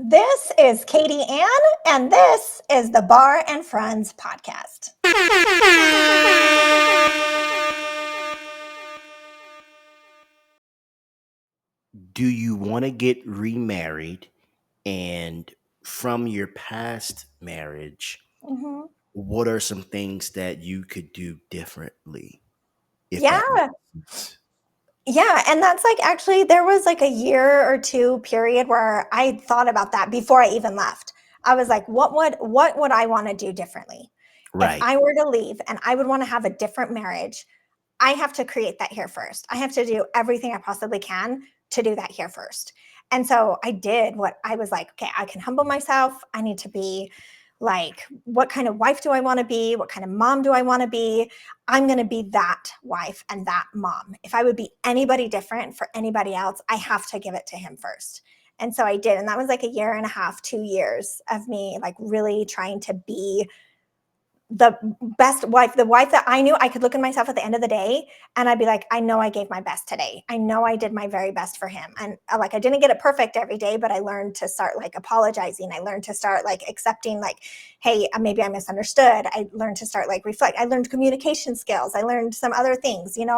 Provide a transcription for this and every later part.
This is Katie Ann, and this is the Barr+Friends podcast. Do you want to get remarried? And from your past marriage, Mhm. what are some things that you could do differently, if that Yeah, makes sense? yeah, and that's like actually there was like a year or two period where I thought about that before I even left. I was like, what would I want to do differently? If Right. I were to leave and I would want to have a different marriage, I have to create that here first. I have to do everything I possibly can to do that here first. And so I did what I was like, okay, I can humble myself. I need to be like, what kind of wife do I want to be? What kind of mom do I want to be? I'm going to be that wife and that mom. If I would be anybody different for anybody else, I have to give it to him first. And so I did. And that was like a year and a half, 2 years of me like really trying to be the best wife, the wife that I knew I could look at myself at the end of the day and I'd be like, I know I gave my best today. I know I did my very best for him. And like, I didn't get it perfect every day, but I learned to start like apologizing. I learned to start like accepting, like, hey, maybe I misunderstood. I learned to start like reflect. I learned communication skills. I learned some other things, and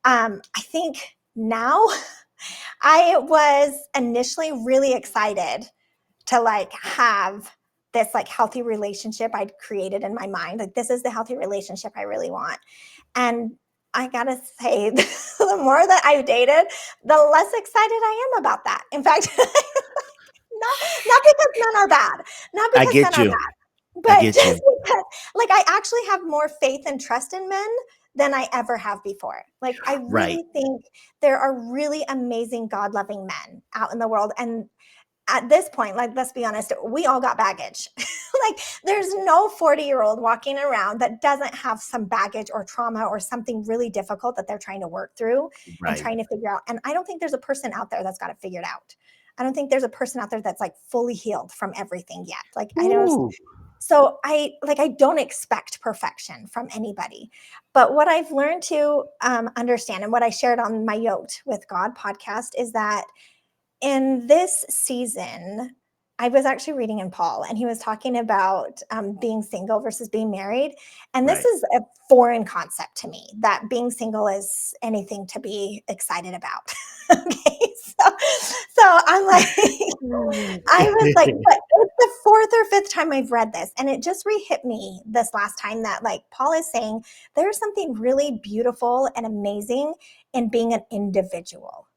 I think now I was initially really excited to like have this like healthy relationship I'd created in my mind. Like, this is the healthy relationship I really want. And I gotta say, the more that I've dated, the less excited I am about that. In fact, not because men are bad, not I because men get are you. bad, I but get just you. because, like, I actually have more faith and trust in men than I ever have before. Like, I Right. really think there are really amazing, God loving men out in the world. And at this point, like, let's be honest, we all got baggage. Like, there's no 40-year-old walking around that doesn't have some baggage or trauma or something really difficult that they're trying to work through and Right. trying to figure out. And I don't think there's a person out there that's got it figured out. I don't think there's a person out there that's like fully healed from everything yet. Like, I don't. Ooh. So I don't expect perfection from anybody. But what I've learned to understand, and what I shared on my Yoked with God podcast, is that in this season, I was actually reading in Paul, and he was talking about being single versus being married. And this Right. is a foreign concept to me, that being single is anything to be excited about. Okay. So I'm like, I was like, but it's the fourth or fifth time I've read this. And it just re-hit me this last time that, like, Paul is saying there's something really beautiful and amazing in being an individual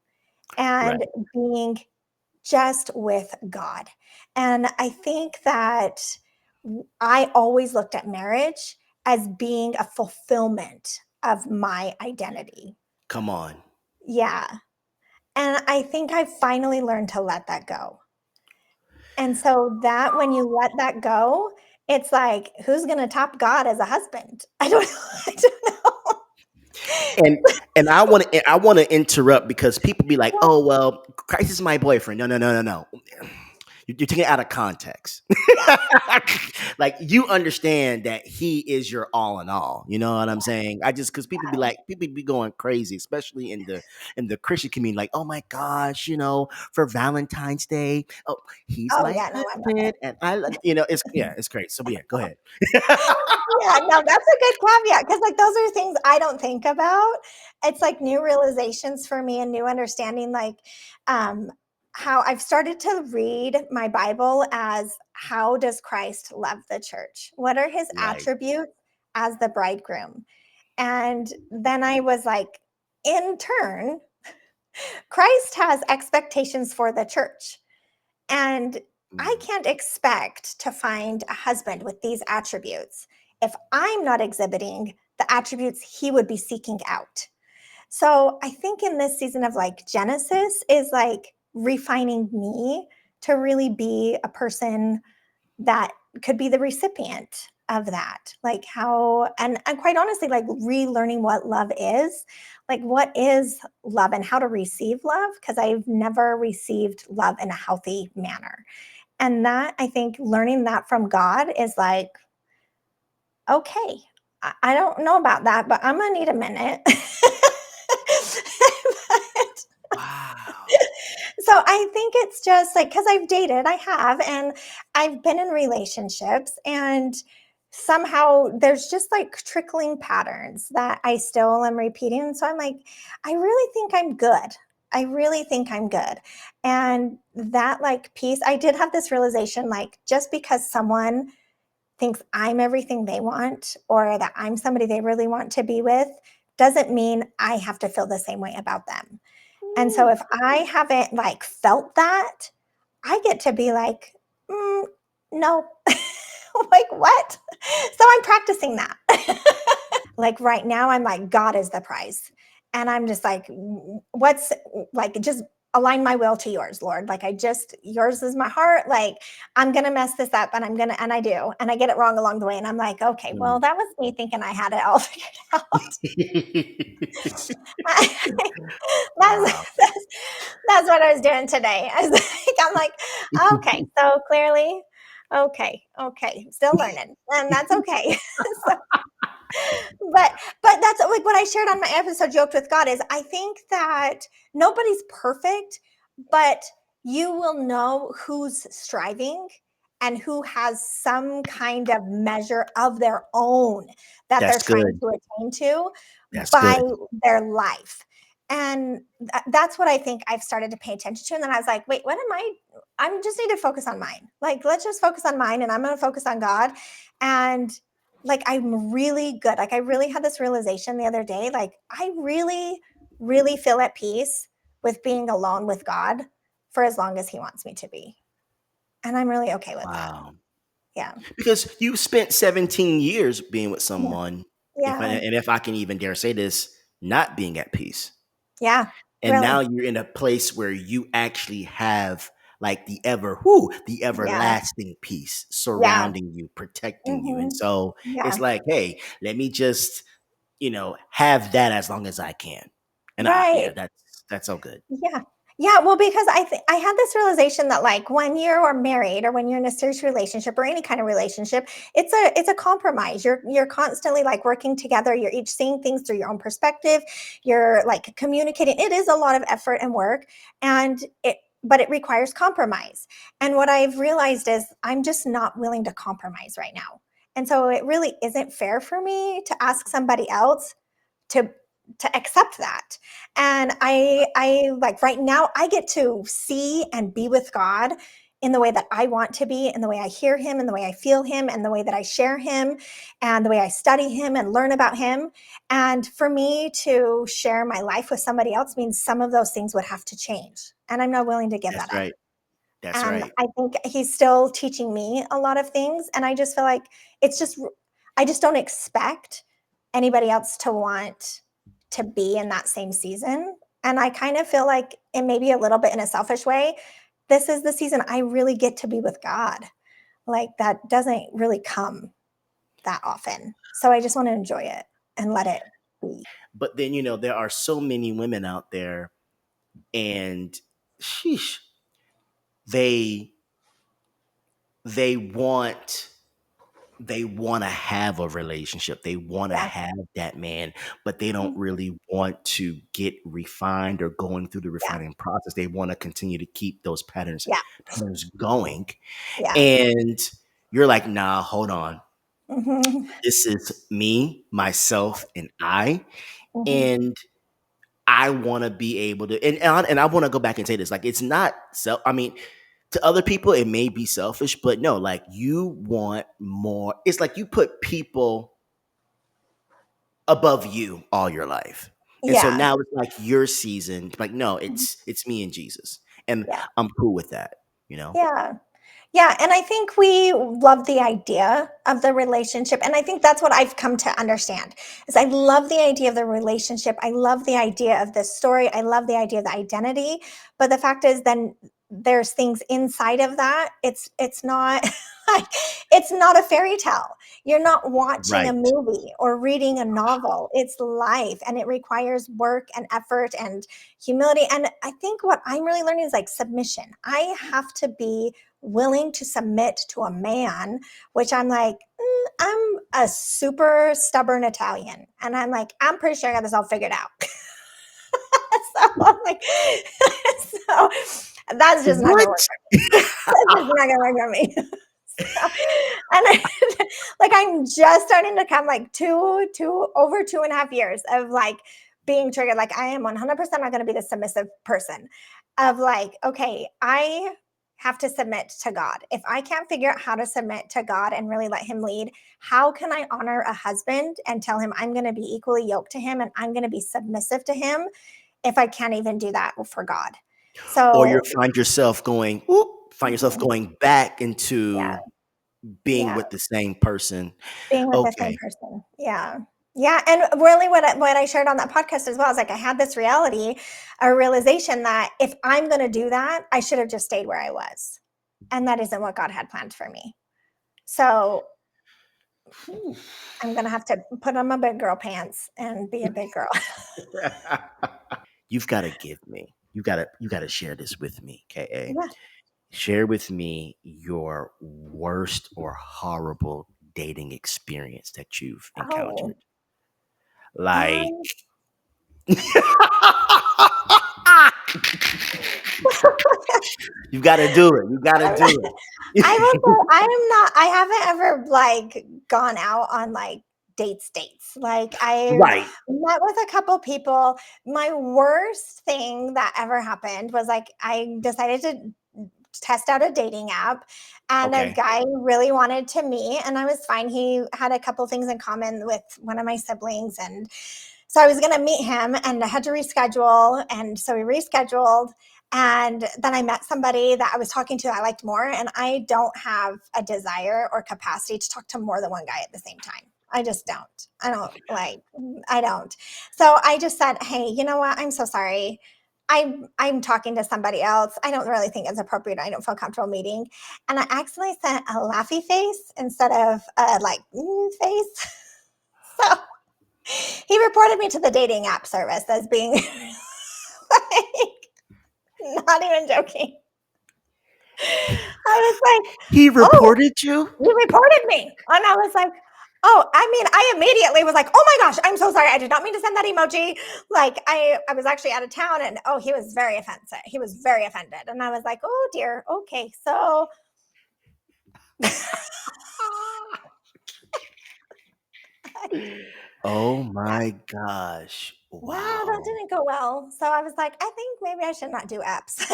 Right. and being just with God. And I think that I always looked at marriage as being a fulfillment of my identity. Come on. Yeah. And I think I finally learned to let that go. And so that when you let that go, it's like, who's going to top God as a husband? I don't know. I don't know. And I want to interrupt because people be like, Well, "Oh well, Christ is my boyfriend." No, no, no, no, no. You're taking it out of context. yeah. Like, you understand that he is your all in all. You know what I'm saying? I just, because people be going crazy, especially in the Christian community. Like, oh my gosh, for Valentine's Day, oh, he's Oh, my yeah. No, I love husband, it. and it's crazy. So yeah, go ahead. Yeah, no, that's a good caveat because, like, those are things I don't think about. It's like new realizations for me and new understanding, like, um, how I've started to read my Bible as, how does Christ love the church? What are his Right. attributes as the bridegroom? And then I was like, in turn, Christ has expectations for the church. And I Mm. can't expect to find a husband with these attributes if I'm not exhibiting the attributes he would be seeking out. So I think in this season of like Genesis is like refining me to really be a person that could be the recipient of that. Like, how, and quite honestly, like relearning what love is, like what is love and how to receive love, because I've never received love in a healthy manner. And that, I think, learning that from God is like, okay, I don't know about that, but I'm gonna need a minute. But- Wow. So I think it's just like, because I've dated, I have, and I've been in relationships, and somehow there's just like trickling patterns that I still am repeating. And so I'm like, I really think I'm good. I really think I'm good. And that like piece, I did have this realization, like, just because someone thinks I'm everything they want or that I'm somebody they really want to be with doesn't mean I have to feel the same way about them. And so Ooh. if I haven't like felt that, I get to be like, no, like what? So I'm practicing that. Like right now, I'm like, God is the prize. And I'm just like, what's like, just align my will to yours, Lord. Like, yours is my heart. Like, I'm going to mess this up and I do. And I get it wrong along the way. And I'm like, okay, well, Mm. that was me thinking I had it all figured out. Wow. that's, that's what I was doing today. I was like, I'm like, okay, so clearly, okay, still learning, and that's okay. So, but that's like what I shared on my episode, Joked with God, is I think that nobody's perfect, but you will know who's striving and who has some kind of measure of their own that they're That's trying good. to attain to That's by good. their life. And that's what I think I've started to pay attention to. And then I was like, wait, what am I just need to focus on mine. Like, let's just focus on mine, and I'm going to focus on God. And like, I'm really good. Like, I really had this realization the other day. Like, I really, really feel at peace with being alone with God for as long as He wants me to be. And I'm really okay with that. Wow. Yeah. Because you spent 17 years being with Yeah. someone, Yeah. if I can even dare say this, not being at peace. Yeah. And now Really. you're in a place where you actually have like the Yeah. everlasting peace Yeah. surrounding you, protecting you. And Hmm. so it's Yeah. like, hey, let me just, have that as long as I can. And yeah, Right. that's so good. Yeah. Yeah, well, because I had this realization that like when you are married or when you're in a serious relationship or any kind of relationship, it's a compromise. You're constantly like working together. You're each seeing things through your own perspective. You're like communicating. It is a lot of effort and work, and but it requires compromise. And what I've realized is I'm just not willing to compromise right now. And so it really isn't fair for me to ask somebody else to accept that. And I like right now I get to see and be with God in the way that I want to be, in the way I hear him, in the way I feel him, and the way that I share him, and the way I study him and learn about him. And for me to share my life with somebody else means some of those things would have to change, and I'm not willing to give That's that up. right. That's And right. I think he's still teaching me a lot of things. And I just feel like it's just, I just don't expect anybody else to want to be in that same season. And I kind of feel like it may be a little bit in a selfish way. This is the season I really get to be with God. Like that doesn't really come that often. So I just want to enjoy it and let it be. But then, there are so many women out there, and sheesh, they they want they want to have a relationship. They want to Yeah. have that man, but they don't Mhm. really want to get refined or going through the Yeah. refining process. They want to continue to keep those Yeah. patterns going. Yeah. And you're like, nah, hold on. Hmm. This is me, myself, and I. Hmm. And I want to be able to, and I want to go back and say this, like, it's not self. I mean, to other people, it may be selfish, but no, like, you want more. It's like you put people above you all your life. And so Yeah. now it's like your season. Like, no, Mhm. it's me and Jesus. And Yeah. I'm cool with that, you know? Yeah. Yeah, and I think we love the idea of the relationship, and I think that's what I've come to understand. Is I love the idea of the relationship. I love the idea of the story. I love the idea of the identity. But the fact is then there's things inside of that. It's not like it's not a fairy tale. You're not watching a Right. movie or reading a novel. It's life, and it requires work and effort and humility. And I think what I'm really learning is like submission. I have to be willing to submit to a man, which I'm like, I'm a super stubborn Italian. And I'm like, I'm pretty sure I got this all figured out. So I'm like, so That's just not gonna work What? for me. That's just not gonna work for me. So, and I, like I'm just starting to come like over 2.5 years of like being triggered. Like I am 100% not going to be the submissive person of like, okay, I have to submit to God. If I can't figure out how to submit to God and really let him lead, how can I honor a husband and tell him I'm going to be equally yoked to him and I'm going to be submissive to him if I can't even do that for God? Or you So, find yourself mhm, going back yeah, into being yeah. with the same person. Being with the same Okay. person. Yeah. Yeah. And really what I shared on that podcast as well is like I had this reality, a realization that if I'm gonna do that, I should have just stayed where I was. And that isn't what God had planned for me. So Whew. I'm gonna have to put on my big girl pants and be a big girl. You've got to give me. You got to share this with me, KA. Yeah. Share with me your worst or horrible dating experience that you've encountered. Oh. Like Um you got to do it. You got to I'm not, do I will it. say I am not I haven't ever like gone out on like dates. Like I've Right. met with a couple people. My worst thing that ever happened was like I decided to test out a dating app and a Okay. guy really wanted to meet and I was fine. He had a couple things in common with one of my siblings and so I was going to meet him and I had to reschedule and so we rescheduled and then I met somebody that I was talking to I liked more and I don't have a desire or capacity to talk to more than one guy at the same time. I just don't. I don't. So I just said, "Hey, you know what? I'm so sorry. I'm talking to somebody else. I don't really think it's appropriate. I don't feel comfortable meeting." And I accidentally sent a laughy face instead of a like face. So he reported me to the dating app service as being like not even joking. I was like, He "Oh, reported you? you reported me." And I was like, "Oh, I mean, I immediately was like, oh my gosh, I'm so sorry. I did not mean to send that emoji." Like I was actually out of town and oh, he was very offensive. He was very offended. And I was like, "Oh dear. Okay." So Oh yeah. my gosh. Yeah, that Wow. didn't go well. So I was like, I think maybe I should not do apps.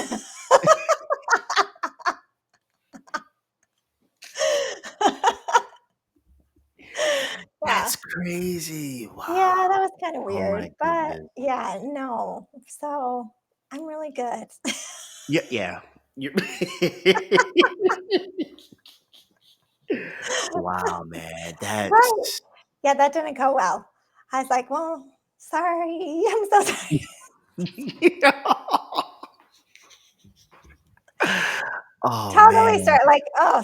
Yeah. That's crazy. Yeah, that Wow. was kind of Oh weird. my But goodness. yeah, no. So I'm really good. Yeah, yeah. You Wow, man. Right. That's Yeah, that didn't go well. I was like, "Well, sorry. I'm so sorry." Oh Totally man. start like, oh,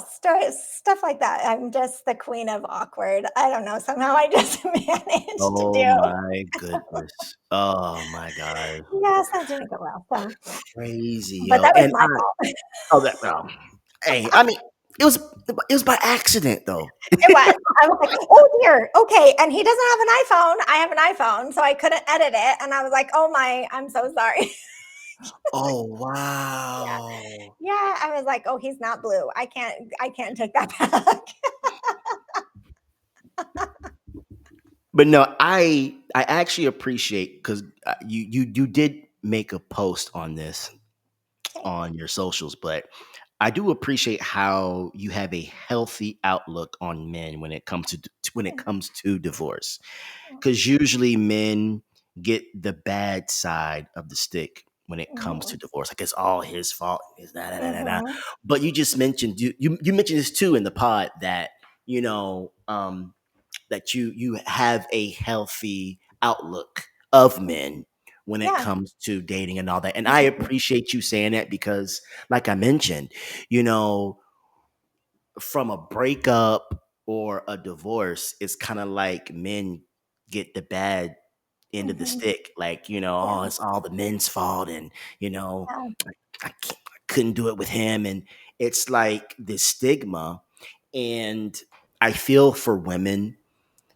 stuff like that. I'm just the queen of awkward. I don't know. Somehow I just managed to Oh do. my goodness. Oh my god. Yes, that didn't go well. So, Crazy, but yo. that was And my fault. oh that hey, I mean, it was by accident though. It was. I was like, "Oh dear. Okay." And he doesn't have an iPhone. I have an iPhone, so I couldn't edit it. And I was like, "Oh my, I'm so sorry." Oh Yeah. wow. Yeah. I was like, "Oh, he's not blue. I can't take that back." But no, I actually appreciate because you did make a post on this Okay. on your socials, but I do appreciate how you have a healthy outlook on men when it comes to divorce. Because usually men get the bad side of the stick when it comes to Mhm. divorce. Like it's all his fault. It's da, da, da, da, da. Mhm. But you just mentioned you mentioned this too in the pod that you know that you have a healthy outlook of men when it Yeah. comes to dating and all that. And I appreciate you saying that because, like I mentioned, you know, from a breakup or a divorce, it's kind of like men get the bad end of the Mhm. stick. Like, oh, Yeah. it's all the men's fault. And, Yeah. I couldn't do it with him. And it's like this stigma. And I feel for women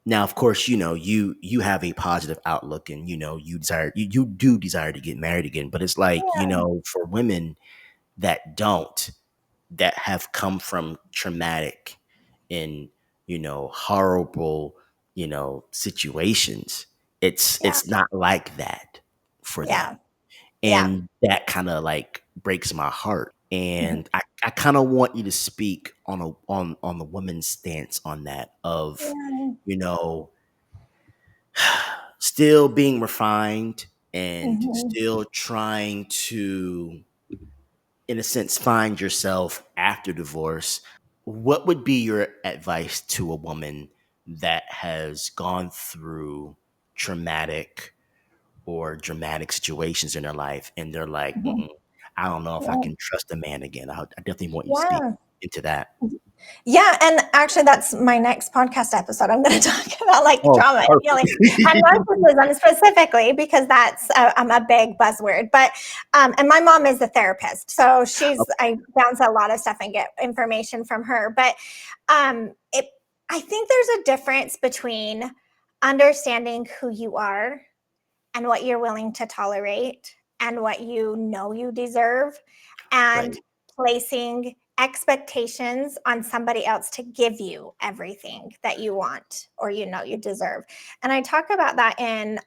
now, of course, you have a positive outlook and you do desire to get married again. But it's like, Yeah. for women, that don't, that have come from traumatic and, horrible, situations. Yeah. It's not like that for them. Yeah. Yeah. And that kind of like breaks my heart. Mhm. And I kind of want you to speak on on the woman's stance on that of, Yeah. you know, still being refined and Mhm. still trying to, in a sense, find yourself after divorce. What would be your advice to a woman that has gone through traumatic or dramatic situations in their life and they're like, Mhm. I don't know if I Yeah. can trust a man again? I definitely want you to speak Yeah. into that. Yeah, and actually, that's my next podcast episode. I'm going to talk about like Oh, trauma and healing and perfect. narcissism specifically because that's a big buzzword. But and my mom is a therapist, so I bounce a lot of stuff and get information from her. But it I think there's a difference between understanding who you are and what you're willing to tolerate and what you know you deserve, and Right. placing expectations on somebody else to give you everything that you want or you know you deserve. And I talk about that in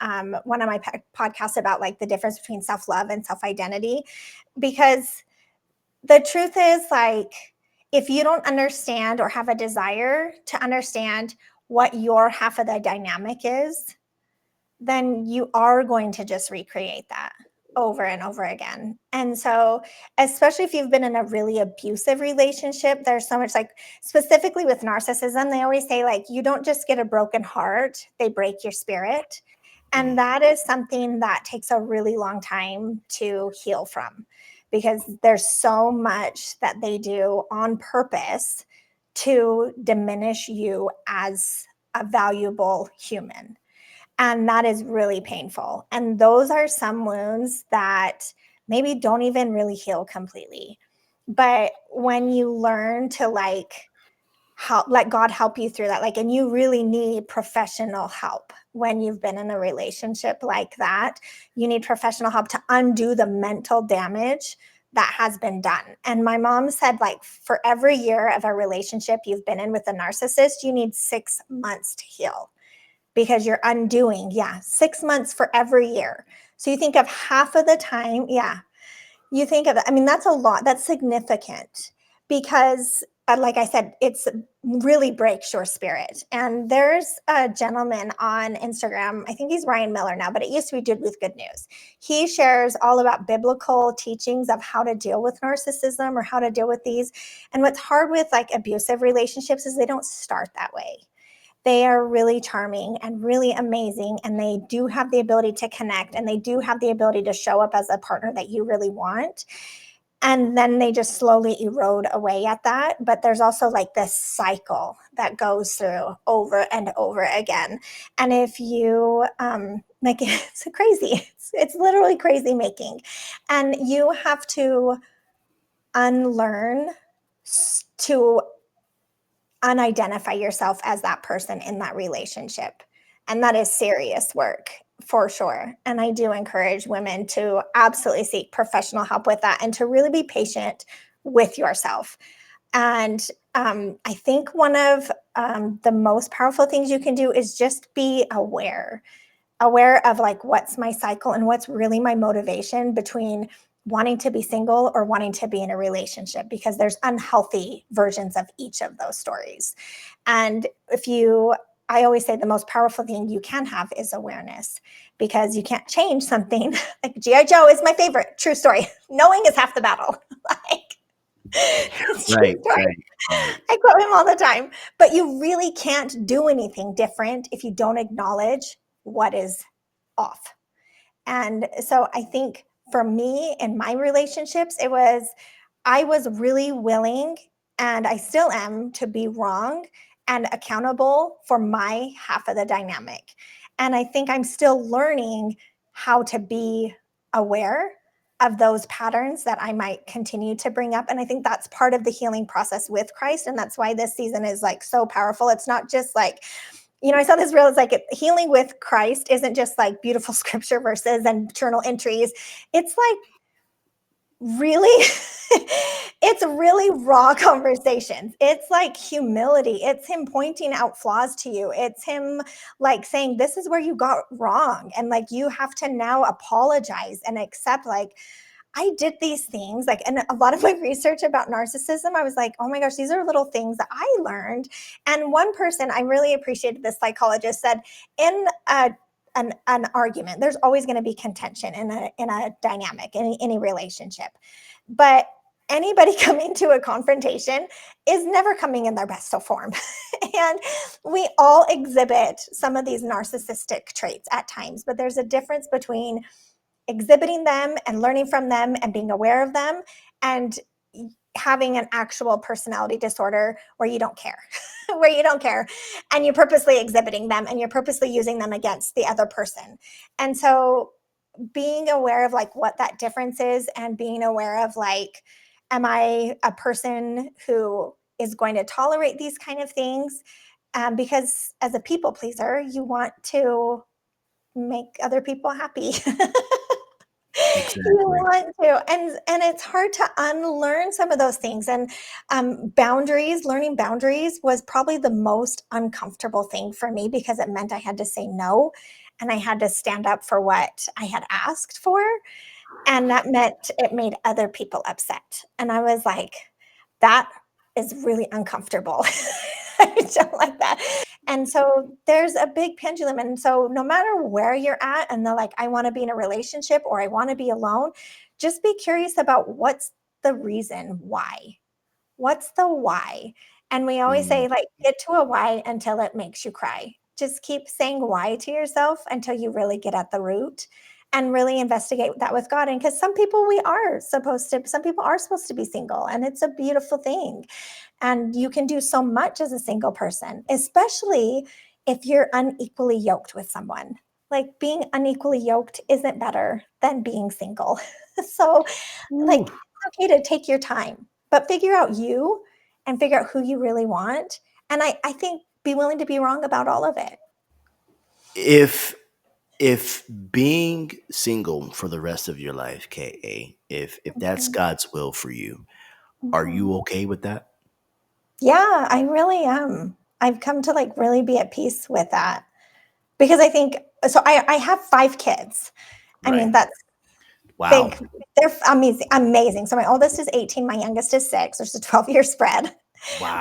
one of my podcasts about like the difference between self-love and self-identity, because the truth is like if you don't understand or have a desire to understand what your half of the dynamic is, then you are going to just recreate that over and over again. And so, especially if you've been in a really abusive relationship, there's so much like specifically with narcissism, they always say, like, you don't just get a broken heart, they break your spirit. And Mm, that is something that takes a really long time to heal from because there's so much that they do on purpose to diminish you as a valuable human, and that is really painful. And those are some wounds that maybe don't even really heal completely. But when you learn to like let God help you through that, like, and you really need professional help when you've been in a relationship like that, you need professional help to undo the mental damage that has been done. And my mom said, like, for every year of a relationship you've been in with a narcissist, you need 6 months to heal because you're undoing, 6 months for every year. So you think of half of the time, you think of it. I mean, that's a lot. That's significant because, like I said, it's really breaks your spirit. And there's a gentleman on Instagram. I think he's Ryan Miller now, but it used to be Dude with Good News. He shares all about biblical teachings of how to deal with narcissism or how to deal with these. And what's hard with like abusive relationships is they don't start that way. They are really charming and really amazing, and they do have the ability to connect, and they do have the ability to show up as a partner that you really want. And then they just slowly erode away at that. But there's also like this cycle that goes through over and over again. And if you like, it's crazy, it's literally crazy making. And you have to unlearn to unidentify yourself as that person in that relationship. And that is serious work for sure. And I do encourage women to absolutely seek professional help with that and to really be patient with yourself. And I think one of the most powerful things you can do is just be aware of like what's my cycle and what's really my motivation between wanting to be single or wanting to be in a relationship, because there's unhealthy versions of each of those stories. And I always say the most powerful thing you can have is awareness, because you can't change something. Like GI Joe is my favorite true story. Knowing is half the battle. Like, it's true right, story. right, right. I quote him all the time. But you really can't do anything different if you don't acknowledge what is off. And so I think for me in my relationships, I was really willing, and I still am, to be wrong and accountable for my half of the dynamic. And I think I'm still learning how to be aware of those patterns that I might continue to bring up. And I think that's part of the healing process with Christ. And that's why this season is like so powerful. It's not just like, I saw this reel. It's like healing with Christ isn't just like beautiful scripture verses and journal entries. It's like really it's really raw conversations. It's like humility. It's him pointing out flaws to you. It's him like saying this is where you got wrong, and like you have to now apologize and accept like I did these things. Like, and a lot of my research about narcissism, I was like, oh my gosh, these are little things that I learned. And one person I really appreciated, this psychologist said, in an argument, there's always going to be contention in a dynamic, in any relationship. But anybody coming to a confrontation is never coming in their best self form. And we all exhibit some of these narcissistic traits at times, but there's a difference between exhibiting them and learning from them and being aware of them, and having an actual personality disorder where you don't care, where you don't care, and you're purposely exhibiting them and you're purposely using them against the other person. And so being aware of like what that difference is, and being aware of like, am I a person who is going to tolerate these kind of things? Because as a people pleaser, you want to make other people happy. You Exactly. want to, and it's hard to unlearn some of those things. And boundaries, learning boundaries was probably the most uncomfortable thing for me, because it meant I had to say no, and I had to stand up for what I had asked for, and that meant it made other people upset. And I was like, that is really uncomfortable. I don't like that. And so there's a big pendulum. And so no matter where you're at, and they're like, I want to be in a relationship or I want to be alone, just be curious about what's the reason why. What's the why? And we always Mm. say, like, get to a why until it makes you cry. Just keep saying why to yourself until you really get at the root, and really investigate that with God. And because some people are supposed to be single, and it's a beautiful thing. And you can do so much as a single person, especially if you're unequally yoked with someone. Like, being unequally yoked isn't better than being single. So, like, Ooh. it's okay to take your time, but figure out you, and figure out who you really want. And I think be willing to be wrong about all of it. If if being single for the rest of your life, KA, if that's Mhm, God's will for you, are mhm. you okay with that? Yeah, I really am. I've come to like really be at peace with that, because I think so. I have 5 kids. I Right. mean, that's Wow. big. They're amazing, amazing. So my oldest is 18, my youngest is 6. There's a 12-year spread.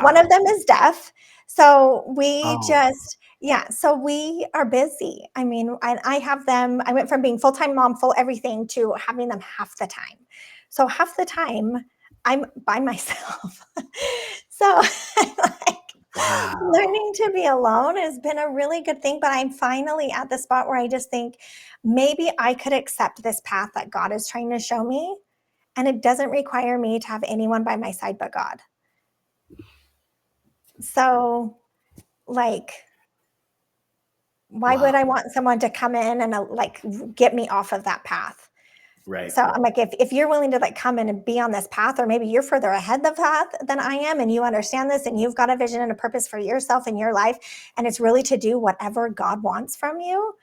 One of Wow. them is deaf. So we Oh. just, yeah, so we are busy. I mean, I have them, I went from being full-time mom, full everything, to having them half the time. So half the time I'm by myself. So like, Wow. learning to be alone has been a really good thing, but I'm finally at the spot where I just think maybe I could accept this path that God is trying to show me, and it doesn't require me to have anyone by my side but God. So, like, why would Wow. I want someone to come in and like get me off of that path? Right. So I'm like, if you're willing to like come in and be on this path, or maybe you're further ahead of the path than I am, and you understand this, and you've got a vision and a purpose for yourself and your life, and it's really to do whatever God wants from you,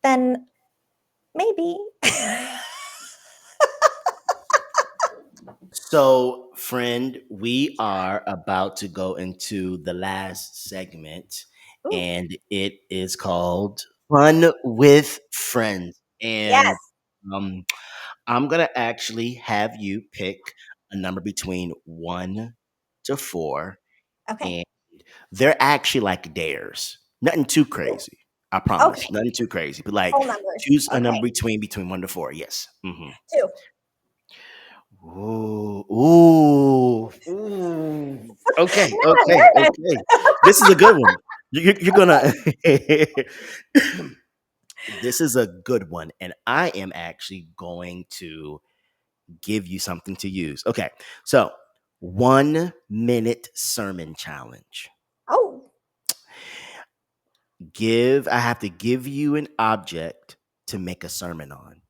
then maybe. So, friend, we are about to go into the last segment, Ooh, and it is called Fun with Friends. yes. And um, I'm going to actually have you pick a number between 1 to 4, Okay. and they're actually like dares. Nothing too crazy. I promise. Okay. Nothing too crazy. But like, Whole numbers. choose a Okay. number between 1 to 4. Yes. Hmm. 2. Ooh, ooh, ooh. Okay, Now I'm okay, nervous. okay. This is a good one. You're gonna. This is a good one, and I am actually going to give you something to use. Okay, so 1 minute sermon challenge. Oh, I have to give you an object to make a sermon on.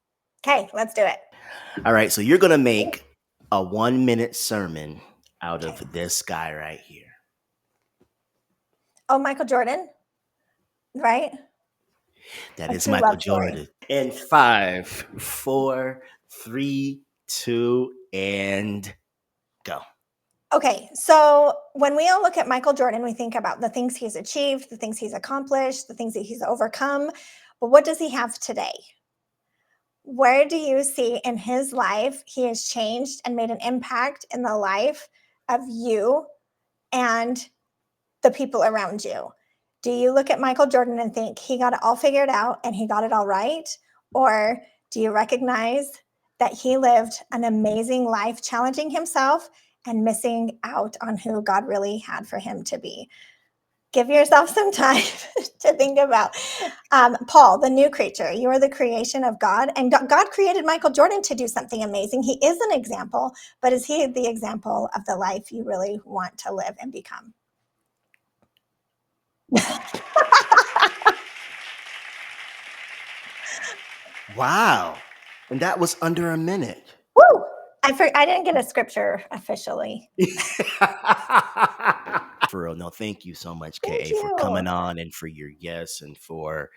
okay. Let's do it. All right, so you're gonna make a 1 minute sermon out Okay. of this guy right here. Oh, Michael Jordan, right? That A is true Michael love story. Jordan. In 5, 4, 3, 2, and go. Okay, so when we all look at Michael Jordan, we think about the things he's achieved, the things he's accomplished, the things that he's overcome. But what does he have today? Where do you see in his life he has changed and made an impact in the life of you and the people around you? Do you look at Michael Jordan and think he got it all figured out and he got it all right? Or do you recognize that he lived an amazing life, challenging himself and missing out on who God really had for him to be? Give yourself some time to think about. Paul, the new creature, you are the creation of God, and God created Michael Jordan to do something amazing. He is an example, but is he the example of the life you really want to live and become? Wow. And that was under a minute. Woo! I didn't get a scripture officially. For real. No, thank you so much, Thank KA, for coming you. on and for your yes and for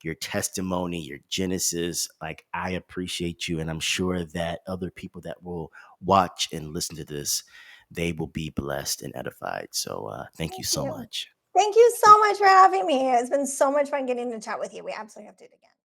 your testimony, your genesis. Like, I appreciate you. And I'm sure that other people that will watch and listen to this, they will be blessed and edified. So thank you Thank so you. much. Thank you so much for having me. It's been so much fun getting to chat with you. We absolutely have to do it again.